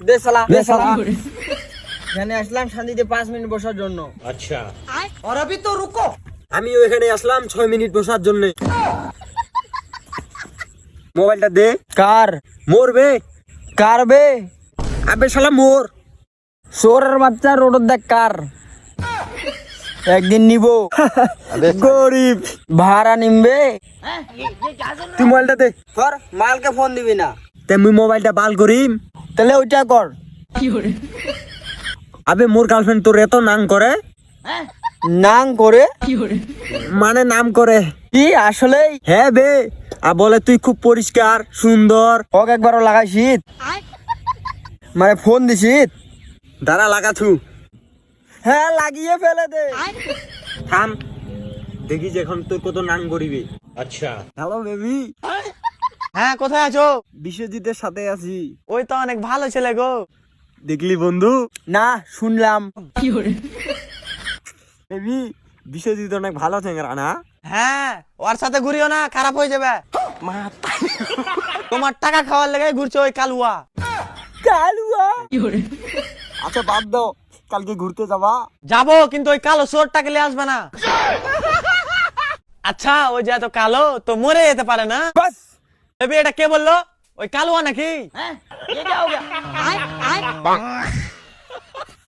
দে সালা এখানে আসলাম শান্তিতে 5 মিনিট বসার জন্য। अच्छा और अभी तो रुको। আমিও এখানে আসলাম 6 মিনিট বসার জন্য। মোবাইলটা দে। কার মোর বে। কার বে আবে শালা মোর। সোরের বাচ্চা রোড দেখ কার একদিন নিব গরিব। ভাড়া নিমবে তুই মোবাইলটা দে। তোর মালকে ফোন দিবি না তে মুই মোবাইলটা বাল করিম। তাহলে ওইটা কর। আবে মোর গার্লফ্রেন্ড তোর এত নাম করে। নাং করে মানে নাম করে। কি আসলেই হ্যাঁ বে। আর বলে তুই খুব পরিষ্কার সুন্দর। হোক একবারও লাগাইছিস মানে ফোন দিছিস? দাঁড়া লাগাছু। হ্যাঁ লাগিয়ে ফেলে দে। থাম দেখি যে এখন তোর কত নাম করিবে। আচ্ছা হ্যালো বেবি। হ্যাঁ কোথায় আছো? বিশ্বজিতের সাথে আছি। ওই তো অনেক ভালো ছেলে গো। দেখলি বন্ধু? না শুনলাম। বেবি বিশ্বজিৎ অনেক ভালো চেঙ্গরা না? হ্যাঁ ওর সাথে ঘুরিও না, খারাপ হয়ে যাবে। তোমার টাকা খাওয়ার লেগে ঘুরছে ওই কালুয়া। কালুয়া আচ্ছা বাদ দাও, কালকে ঘুরতে যাবা? যাবো কিন্তু ওই কালো চোরটাকে নিয়ে আসবে না। আচ্ছা ওই যে এত কালো তো মরে যেতে পারে না? বাস বেবি এটা কে বললো? ওই কালুয়া নাকি? ये क्या हो गया